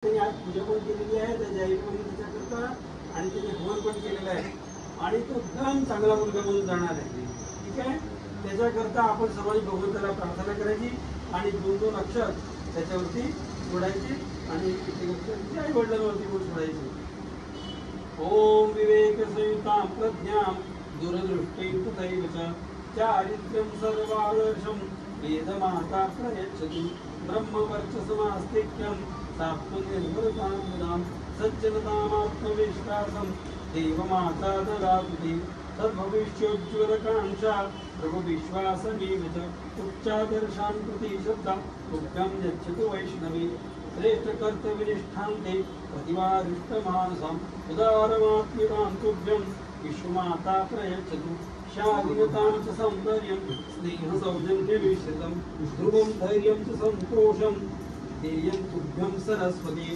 त्यांनी आज पूजा पण केलेली आहे त्या जाहीरपणे त्याच्याकरता आणि त्याने हवन पण केलेलं आहे आणि तो एकदम चांगला मुलगा म्हणून जाणार आहे. ठीक आहे, त्याच्याकरता आपण सर्वांनी भगवंताला प्रार्थना करायची आणि 2-2 अक्षर त्याच्यावरती सोडायचे आणि आई वडिलांवरती पण सोडायचे. ओम विवेक संयुतां प्रज्ञां दूरदृष्टिं तथैव च चारित्र्यं सर्वादर्शं वेदमाता प्रयच्छतु ब्रह्मवर्चसमास्तिक्यं सात्वनिर्भरतां मुदां सज्जनतामात्मविश्वासं देवमाता ददातु ते तद्भविष्योज्ज्वलकाङ्क्षा प्रभुविश्वासमेव च उच्चादर्शान् प्रति श्रद्धा तुभ्यं यच्छतु वैष्णवी श्रेष्ठकर्तव्यनिष्ठां ते प्रतिवादिष्टमानसम् उदारमात्मिकां तुभ्यं विश्वमाता प्रयच्छतु शालीनतां च सौन्दर्यं स्नेहसौजन्यमिश्रितं ध्रुवं धैर्यं च सन्तोषं देयं तुभ्यं सरस्वती।